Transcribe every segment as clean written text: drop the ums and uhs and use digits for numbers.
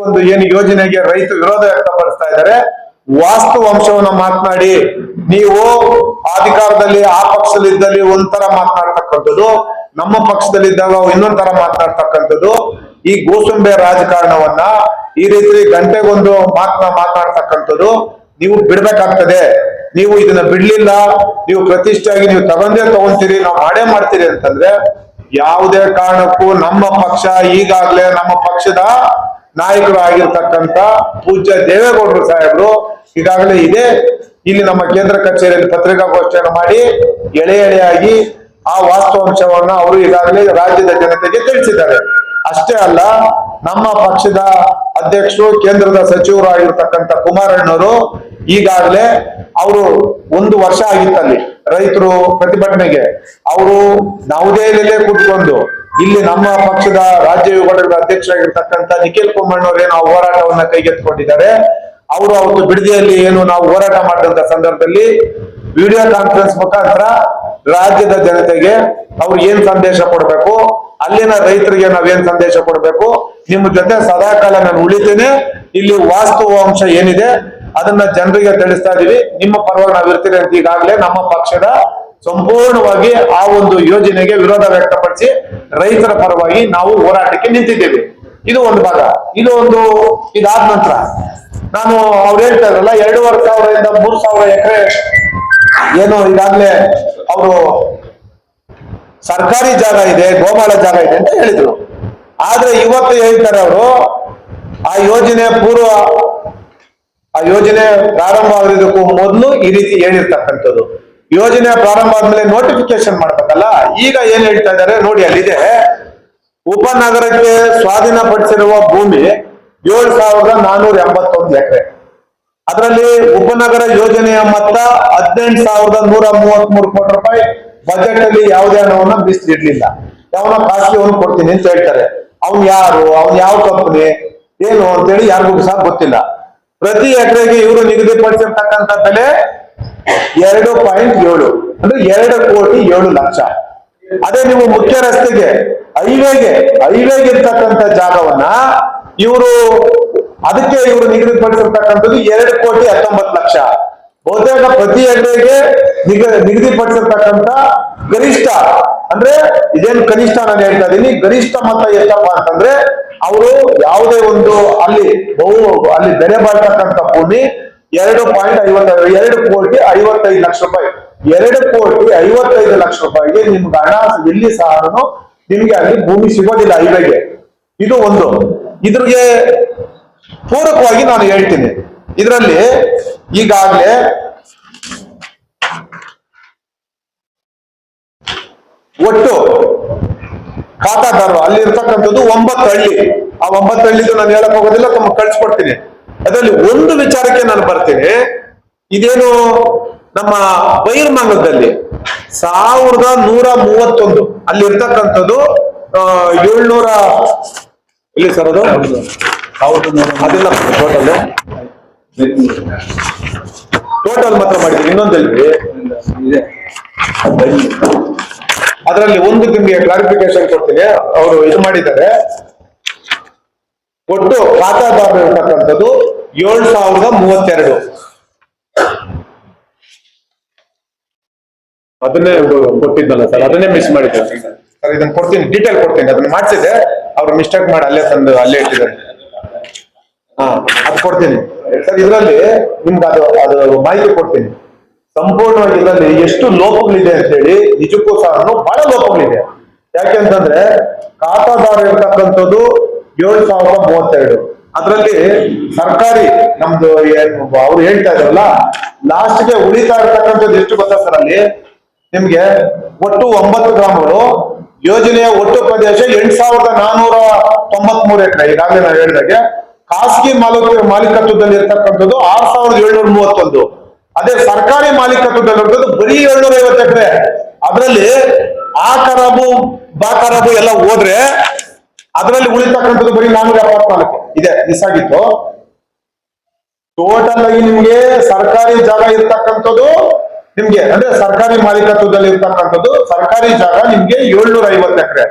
ಒಂದು ಏನು ಯೋಜನೆಗೆ ರೈತರು ವಿರೋಧ ವ್ಯಕ್ತಪಡಿಸ್ತಾ ಇದ್ದಾರೆ. ವಾಸ್ತು ಅಂಶವನ್ನ ಮಾತನಾಡಿ ನೀವು ಅಧಿಕಾರದಲ್ಲಿ ಆ ಪಕ್ಷದಲ್ಲಿದ್ದಲ್ಲಿ ಒಂಥರ ಮಾತನಾಡ್ತಕ್ಕಂಥದ್ದು, ನಮ್ಮ ಪಕ್ಷದಲ್ಲಿದ್ದಾಗ ಇನ್ನೊಂದ್ ತರ ಮಾತನಾಡ್ತಕ್ಕಂಥದ್ದು, ಈ ಗೋಸುಂಬೆ ರಾಜಕಾರಣವನ್ನ ಈ ರೀತಿ ಗಂಟೆಗೊಂದು ಮಾತನಾಡ್ತಕ್ಕಂಥದ್ದು ನೀವು ಬಿಡ್ಬೇಕಾಗ್ತದೆ. ನೀವು ಇದನ್ನ ಬಿಡ್ಲಿಲ್ಲ, ನೀವು ಪ್ರತಿಷ್ಠೆಯಾಗಿ ನೀವು ತಗೊಂತೀರಿ, ನಾವು ಮಾಡೇ ಮಾಡ್ತೀರಿ ಅಂತಂದ್ರೆ ಯಾವುದೇ ಕಾರಣಕ್ಕೂ ನಮ್ಮ ಪಕ್ಷ ಈಗಾಗಲೇ ನಮ್ಮ ಪಕ್ಷದ ನಾಯಕರು ಆಗಿರ್ತಕ್ಕಂಥ ಪೂಜ್ಯ ದೇವೇಗೌಡರು ಸಾಹೇಬರು ಈಗಾಗಲೇ ಇದೆ ಇಲ್ಲಿ ನಮ್ಮ ಕೇಂದ್ರ ಕಚೇರಿಯಲ್ಲಿ ಪತ್ರಿಕಾಗೋಷ್ಠಿಯನ್ನು ಮಾಡಿ ಎಳೆಯಾಗಿ ಆ ವಾಸ್ತವಾಂಶವನ್ನ ಅವರು ಈಗಾಗಲೇ ರಾಜ್ಯದ ಜನತೆಗೆ ತಿಳಿಸಿದ್ದಾರೆ. ಅಷ್ಟೇ ಅಲ್ಲ, ನಮ್ಮ ಪಕ್ಷದ ಅಧ್ಯಕ್ಷರು ಕೇಂದ್ರದ ಸಚಿವರು ಆಗಿರ್ತಕ್ಕಂಥ ಕುಮಾರಣ್ಣವರು ಈಗಾಗಲೇ ಅವರು 1 ವರ್ಷ ಆಗಿತ್ತಲ್ಲಿ ರೈತರು ಪ್ರತಿಭಟನೆಗೆ, ಅವರು ನವದೆಹಲಿಯಲ್ಲೇ ಕೂತ್ಕೊಂಡು ಇಲ್ಲಿ ನಮ್ಮ ಪಕ್ಷದ ರಾಜ್ಯ ವಿಭಾಗದ ಅಧ್ಯಕ್ಷರಾಗಿರ್ತಕ್ಕಂಥ ನಿಖಿಲ್ ಕುಮಾರಣ್ಣವರು ಏನು ಹೋರಾಟವನ್ನ ಕೈಗೆತ್ತಿಕೊಂಡಿದ್ದಾರೆ. ಅವರು ಅವತ್ತು ಬಿಡದಿಯಲ್ಲಿ ಏನು ನಾವು ಹೋರಾಟ ಮಾಡಿದಂತ ಸಂದರ್ಭದಲ್ಲಿ ವಿಡಿಯೋ ಕಾನ್ಫರೆನ್ಸ್ ಮುಖಾಂತರ ರಾಜ್ಯದ ಜನತೆಗೆ ಅವ್ರು ಏನ್ ಸಂದೇಶ ಕೊಡ್ಬೇಕು, ಅಲ್ಲಿನ ರೈತರಿಗೆ ನಾವೇನ್ ಸಂದೇಶ ಕೊಡ್ಬೇಕು, ನಿಮ್ಮ ಜೊತೆ ಸದಾಕಾಲ ನಾನು ಉಳಿತೇನೆ, ಇಲ್ಲಿ ವಾಸ್ತವಾಂಶ ಏನಿದೆ ಅದನ್ನ ಜನರಿಗೆ ತಿಳಿಸ್ತಾ ಇದೀವಿ, ನಿಮ್ಮ ಪರವಾಗಿ ನಾವು ಇರ್ತೀವಿ ಅಂತ ಈಗಾಗಲೇ ನಮ್ಮ ಪಕ್ಷದ ಸಂಪೂರ್ಣವಾಗಿ ಆ ಒಂದು ಯೋಜನೆಗೆ ವಿರೋಧ ವ್ಯಕ್ತಪಡಿಸಿ ರೈತರ ಪರವಾಗಿ ನಾವು ಹೋರಾಟಕ್ಕೆ ನಿಂತಿದ್ದೇವೆ. ಇದು ಒಂದು ಭಾಗ. ಇದಾದ ನಂತರ ನಾನು ಅವ್ರು ಹೇಳ್ತಾ ಇದ್ರಲ್ಲ 2,500 ಇಂದ 3,000 ಎಕರೆ ಏನು ಈಗಾಗಲೇ ಅವರು ಸರ್ಕಾರಿ ಜಾಗ ಇದೆ, ಗೋಮಾಳ ಜಾಗ ಇದೆ ಅಂತ ಹೇಳಿದ್ರು. ಆದ್ರೆ ಇವತ್ತು ಹೇಳ್ತಾರೆ ಅವರು ಆ ಯೋಜನೆ ಪ್ರಾರಂಭ ಆಗೋದಕ್ಕೂ ಮೊದಲು ಈ ರೀತಿ ಹೇಳಿರ್ತಕ್ಕಂಥದ್ದು. ಯೋಜನೆ ಪ್ರಾರಂಭ ಆದ್ಮೇಲೆ ನೋಟಿಫಿಕೇಶನ್ ಮಾಡ್ಬೇಕಲ್ಲ. ಈಗ ಏನ್ ಹೇಳ್ತಾ ಇದ್ದಾರೆ ನೋಡಿ, ಅಲ್ಲಿದೆ ಉಪನಗರಕ್ಕೆ ಸ್ವಾಧೀನಪಡಿಸಿರುವ ಭೂಮಿ 7,481 ಎಕರೆ. ಅದರಲ್ಲಿ ಉಪನಗರ ಯೋಜನೆಯ ಮೊತ್ತ 18,133 ಕೋಟಿ ರೂಪಾಯಿ. ಬಜೆಟ್ ಅಲ್ಲಿ ಯಾವುದೇ ಹಣವನ್ನ ಮೀಸಲಿಡ್ಲಿಲ್ಲ. ಯಾವನ ಖಾಸಗಿಯವನು ಕೊಡ್ತೀನಿ ಅಂತ ಹೇಳ್ತಾರೆ. ಅವ್ನು ಯಾರು, ಅವ್ನು ಯಾವ ಕಂಪನಿ ಏನು ಅಂತೇಳಿ ಯಾರಿಗೂ ಸಹ ಗೊತ್ತಿಲ್ಲ. ಪ್ರತಿ ಎಕರೆಗೆ ಇವರು ನಿಗದಿಪಡಿಸಿರ್ತಕ್ಕಂಥ ಬೆಲೆ 2.7 ಅಂದ್ರೆ 2,07,00,000. ಅದೇ ನೀವು ಮುಖ್ಯ ರಸ್ತೆಗೆ ಹೈವೇಗೆ ಇರ್ತಕ್ಕಂಥ ಜಾಗವನ್ನ ಅದಕ್ಕೆ ಇವರು ನಿಗದಿಪಡಿಸಿರ್ತಕ್ಕಂಥದ್ದು 2,19,00,000. ಬಹುತೇಕ ಪ್ರತಿ ಎಕರೆಗೆ ನಿಗದಿಪಡಿಸಿರ್ತಕ್ಕಂಥ ಗರಿಷ್ಠ ಅಂದ್ರೆ ಇದೇನು ಕನಿಷ್ಠ ನಾನು ಹೇಳ್ತಾ ಇದ್ದೀನಿ, ಗರಿಷ್ಠ ಮೊತ್ತ ಎಷ್ಟಪ್ಪ ಅಂತಂದ್ರೆ ಅವರು ಯಾವುದೇ ಒಂದು ಅಲ್ಲಿ ಬೆಲೆ ಬಾಳ್ತಕ್ಕಂಥ ಭೂಮಿ 2,55,00,000 ರೂಪಾಯಿ. 2,55,00,000 ರೂಪಾಯಿಗೆ ನಿಮ್ಗೆ ಹಣ ಎಲ್ಲಿ ಸಹ ನಿಮ್ಗೆ ಅಲ್ಲಿ ಭೂಮಿ ಸಿಗೋದಿಲ್ಲ ಹೈವೇಗೆ. ಇದು ಒಂದು. ಇದ್ರಿಗೆ ಪೂರಕವಾಗಿ ನಾನು ಹೇಳ್ತೀನಿ, ಇದರಲ್ಲಿ ಈಗಾಗಲೇ ಒಟ್ಟು ಖಾತಾದಾರರು ಅಲ್ಲಿ ಇರ್ತಕ್ಕಂಥದ್ದು 9 ಹಳ್ಳಿ. ಆ 9 ಹಳ್ಳಿದು ನಾನು ಹೇಳಕ್ ಹೋಗೋದಿಲ್ಲ, ತಮಗೆ ಕಳ್ಸಿಕೊಡ್ತೀನಿ. ಅದರಲ್ಲಿ ಒಂದು ವಿಚಾರಕ್ಕೆ ನಾನು ಬರ್ತೀನಿ. ಇದೇನು ನಮ್ಮ ಬೈರ್ಮಂಗಲದಲ್ಲಿ 1,131 ಅಲ್ಲಿ ಇರ್ತಕ್ಕಂಥದ್ದು 700 ಇಲ್ಲಿ ಸರ್ ಅದು ಅದೆಲ್ಲ ಟೋಟಲ್ ಮಾತ್ರ ಮಾಡಿದ್ವಿ. ಇನ್ನೊಂದಲ್ಲಿ ಅದರಲ್ಲಿ ಒಂದು ನಿಮ್ಗೆ ಕ್ಲಾರಿಫಿಕೇಶನ್ ಕೊಡ್ತೀನಿ. ಅವರು ಇದು ಮಾಡಿದ್ದಾರೆ, ಒಟ್ಟು ಖಾತಾದಾರರು ಇರ್ತಕ್ಕಂಥದ್ದು 7,032. ಅದನ್ನೇ ಕೊಟ್ಟಿದ್ದಲ್ಲ ಸರ್, ಅದನ್ನೇ ಮಿಸ್ ಮಾಡಿದ್ದಾರೆ ಸರ್. ಇದನ್ನ ಕೊಡ್ತೀನಿ, ಡೀಟೇಲ್ ಕೊಡ್ತೀನಿ. ಅದನ್ನ ಮಾಡಿಸಿದೆ, ಅವ್ರು ಮಿಸ್ಟೇಕ್ ಮಾಡಿ ಅಲ್ಲೇ ತಂದು ಅಲ್ಲೇ ಇಟ್ಟಿದ್ದಾರೆ. ಅದು ಕೊಡ್ತೀನಿ ಸರ್. ಇದರಲ್ಲಿ ನಿಮ್ಗೆ ಅದು ಮಾಹಿತಿ ಕೊಡ್ತೀನಿ ಸಂಪೂರ್ಣವಾಗಿ. ಇದರಲ್ಲಿ ಎಷ್ಟು ಲೋಪಗಳಿದೆ ಅಂತ ಹೇಳಿ ನಿಜಕ್ಕೂ ಸಹ ಬಹಳ ಲೋಪಗಳಿದೆ. ಯಾಕೆಂತಂದ್ರೆ ಖಾತಾದಾರ ಇರ್ತಕ್ಕಂಥದ್ದು 7,032. ಅದರಲ್ಲಿ ಸರ್ಕಾರಿ ನಮ್ದು ಅವ್ರು ಹೇಳ್ತಾ ಇದ್ರಲ್ಲ, ಲಾಸ್ಟ್ಗೆ ಉಳಿತಾ ಇರ್ತಕ್ಕಂಥದ್ದು ಎಷ್ಟು ಗೊತ್ತಾ ಸರ್? ಅಲ್ಲಿ ನಿಮ್ಗೆ ಒಟ್ಟು 9 ಗ್ರಾಮಗಳು, ಯೋಜನೆಯ ಒಟ್ಟು ಪ್ರದೇಶ 8,493 ಎಕರೆ. ಈಗಾಗಲೇ ನಾವು ಹೇಳಿದಾಗೆ ಖಾಸಗಿ ಮಾಲೀಕತ್ವದಲ್ಲಿ ಇರ್ತಕ್ಕಂಥದ್ದು 6,731. ಅದೇ ಸರ್ಕಾರಿ ಮಾಲೀಕತ್ವದಲ್ಲಿ ಇರ್ತದ್ದು ಬರೀ 750 ಎಕರೆ. ಅದರಲ್ಲಿ ಆ ಖರಾಬು ಬಾ ಖರಾಬು ಎಲ್ಲ ಹೋದ್ರೆ ಅದರಲ್ಲಿ ಉಳಿತಕ್ಕಂಥದ್ದು ಬರೀ 474 ಇದೆ, ಮಿಸ್ ಆಗಿತ್ತು. ಟೋಟಲ್ ಆಗಿ ನಿಮ್ಗೆ ಸರ್ಕಾರಿ ಜಾಗ ಇರ್ತಕ್ಕಂಥದ್ದು ನಿಮ್ಗೆ ಅಂದ್ರೆ ಸರ್ಕಾರಿ ಮಾಲೀಕತ್ವದಲ್ಲಿ ಇರ್ತಕ್ಕಂಥದ್ದು ಸರ್ಕಾರಿ ಜಾಗ ನಿಮ್ಗೆ 750 ಎಕರೆ.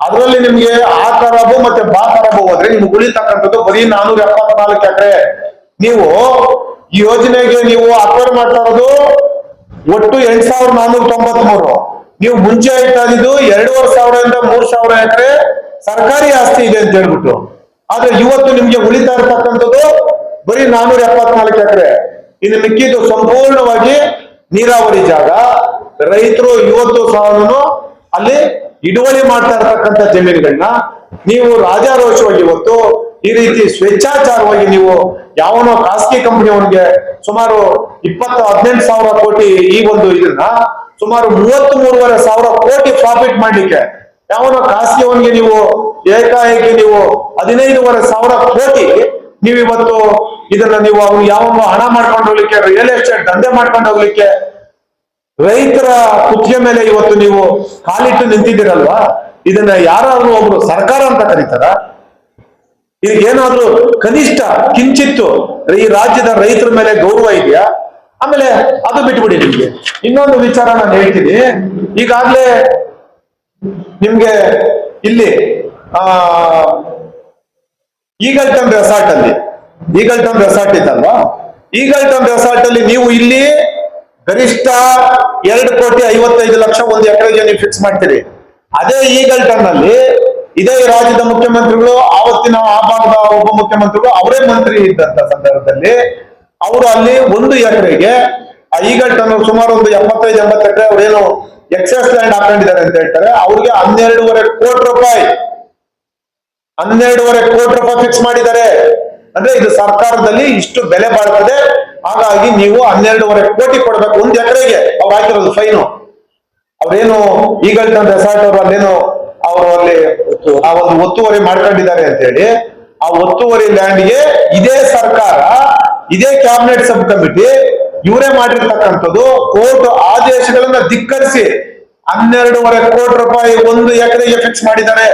ಅದರಲ್ಲಿ ನಿಮ್ಗೆ ಆ ಖರಾಬು ಮತ್ತೆ ಬಾ ಖರಾಬು ಹೋದ್ರೆ ನಿಮ್ಗೆ ಉಳಿತಕ್ಕಂಥದ್ದು ಬರೀ 474 ಎಕರೆ. ನೀವು ಈ ಯೋಜನೆಗೆ ನೀವು ಅಕ್ವೈರ್ ಮಾಡ್ತಾ ಇರೋದು ಒಟ್ಟು 8493. ನೀವು ಮುಂಚೆ ಇಟ್ಟ ಇದ್ದು 2,500 ಇಂದ 3,000 ಎಕರೆ ಸರ್ಕಾರಿ ಆಸ್ತಿ ಇದೆ ಅಂತ ಹೇಳ್ಬಿಟ್ಟು. ಆದ್ರೆ ಇವತ್ತು ನಿಮ್ಗೆ ಉಳಿತಾ ಇರ್ತಕ್ಕಂಥದ್ದು ಬರೀ 474 ಎಕರೆ. ಇನ್ನು ಮಿಕ್ಕಿದ್ದು ಸಂಪೂರ್ಣವಾಗಿ ನೀರಾವರಿ ಜಾಗ. ರೈತರು ಇವತ್ತು ಸಹ ಅಲ್ಲಿ ಹಿಡುವಳಿ ಮಾಡ್ತಾ ಇರ್ತಕ್ಕಂಥ ಜಮೀನುಗಳನ್ನ ನೀವು ರಾಜಾರೋಷವಾಗಿ ಇವತ್ತು ಈ ರೀತಿ ಸ್ವೇಚ್ಛಾಚಾರವಾಗಿ ನೀವು ಯಾವನೋ ಖಾಸಗಿ ಕಂಪನಿಯವನಿಗೆ ಸುಮಾರು 18,000 ಕೋಟಿ ಈ ಒಂದು ಇದನ್ನ ಸುಮಾರು 33,500 ಕೋಟಿ ಪ್ರಾಫಿಟ್ ಮಾಡ್ಲಿಕ್ಕೆ ಯಾವನೋ ಖಾಸಗಿಯವನಿಗೆ ನೀವು ಏಕಾಏಕಿ ನೀವು 15,500 ಕೋಟಿ ನೀವು ಇವತ್ತು ಇದನ್ನ ನೀವು ಅವ್ನು ಯಾವನೋ ಹಣ ಮಾಡ್ಕೊಂಡು ಹೋಗ್ಲಿಕ್ಕೆ, ರಿಯಲ್ ಎಸ್ಟೇಟ್ ದಂಧೆ ಮಾಡ್ಕೊಂಡು ಹೋಗ್ಲಿಕ್ಕೆ ರೈತರ ಕುತ್ತಿಗೆ ಮೇಲೆ ಇವತ್ತು ನೀವು ಕಾಲಿಟ್ಟು ನಿಂತಿದ್ದೀರಲ್ವಾ? ಇದನ್ನ ಯಾರಾದ್ರೂ ಒಬ್ರು ಸರ್ಕಾರ ಅಂತ ಕರೀತಾರ? ಇದಕ್ಕೇನಾದ್ರೂ ಕನಿಷ್ಠ ಕಿಂಚಿತ್ತು ಈ ರಾಜ್ಯದ ರೈತರ ಮೇಲೆ ಗೌರವ ಇದೆಯಾ? ಆಮೇಲೆ ಅದು ಬಿಟ್ಬಿಡಿ. ನಿಮ್ಗೆ ಇನ್ನೊಂದು ವಿಚಾರ ನಾನು ಹೇಳ್ತೀನಿ. ಈಗಾಗ್ಲೇ ನಿಮ್ಗೆ ಇಲ್ಲಿ ಈಗಲ್ಟನ್ ರೆಸಾರ್ಟ್ ಇತ್ತಲ್ವಾ? ಈಗಲ್ಟನ್ ರೆಸಾರ್ಟ್ ಅಲ್ಲಿ ನೀವು ಇಲ್ಲಿ ಗರಿಷ್ಠ 2,55,00,000 ಒಂದು ಎಕರೆಗೆ ನೀವು ಫಿಕ್ಸ್ ಮಾಡ್ತೀರಿ. ಅದೇ ಈಗಲ್ಟನ್ ನಲ್ಲಿ ಇದೇ ರಾಜ್ಯದ ಮುಖ್ಯಮಂತ್ರಿಗಳು, ಆವತ್ತಿನ ಆ ಭಾಗದ ಉಪಮುಖ್ಯಮಂತ್ರಿಗಳು ಅವರೇ ಮಂತ್ರಿ ಇದ್ದಂತ ಸಂದರ್ಭದಲ್ಲಿ ಅವರು ಅಲ್ಲಿ 1 ಎಕರೆಗೆ ಆ ಈಗಲ್ಟನ್ ಸುಮಾರು ಒಂದು 75-80 ಎಕರೆ ಅವರೇನು ಎಕ್ಸೆಸ್ ಲ್ಯಾಂಡ್ ಹಾಕೊಂಡಿದ್ದಾರೆ ಅಂತ ಹೇಳ್ತಾರೆ. ಅವ್ರಿಗೆ 12.5 ಕೋಟಿ ರೂಪಾಯಿ ಫಿಕ್ಸ್ ಮಾಡಿದ್ದಾರೆ. ಅಂದ್ರೆ ಇದು ಸರ್ಕಾರದಲ್ಲಿ ಇಷ್ಟು ಬೆಲೆ ಬಾಳ್ತದೆ, ಹಾಗಾಗಿ ನೀವು 12.5 ಕೋಟಿ ಕೊಡ್ಬೇಕು 1 ಎಕರೆಗೆ. ಅವ್ರು ಹಾಕಿರೋದು ಫೈನು. ಅವ್ರೇನು ಈಗಲ್ಟನ್ ರೆಸಾರ್ಟ್ ಅವರು ಅಲ್ಲೇನು ಅವರು ಅಲ್ಲಿ ಆ ಒಂದು ಒತ್ತುವರಿ ಮಾಡ್ಕೊಂಡಿದ್ದಾರೆ ಅಂತ ಹೇಳಿ ಆ ಒತ್ತುವರಿ ಲ್ಯಾಂಡ್ಗೆ ಇದೇ ಸರ್ಕಾರ, ಇದೇ ಕ್ಯಾಬಿನೆಟ್ ಸಬ್ ಕಮಿಟಿ ಇವರೇ ಮಾಡಿರ್ತಕ್ಕಂಥದ್ದು ಕೋರ್ಟ್ ಆದೇಶಗಳನ್ನ ಧಿಕ್ಕರಿಸಿ 12.5 ಕೋಟಿ ರೂಪಾಯಿ 1 ಎಕರೆಗೆ ಫಿಕ್ಸ್ ಮಾಡಿದ್ದಾರೆ.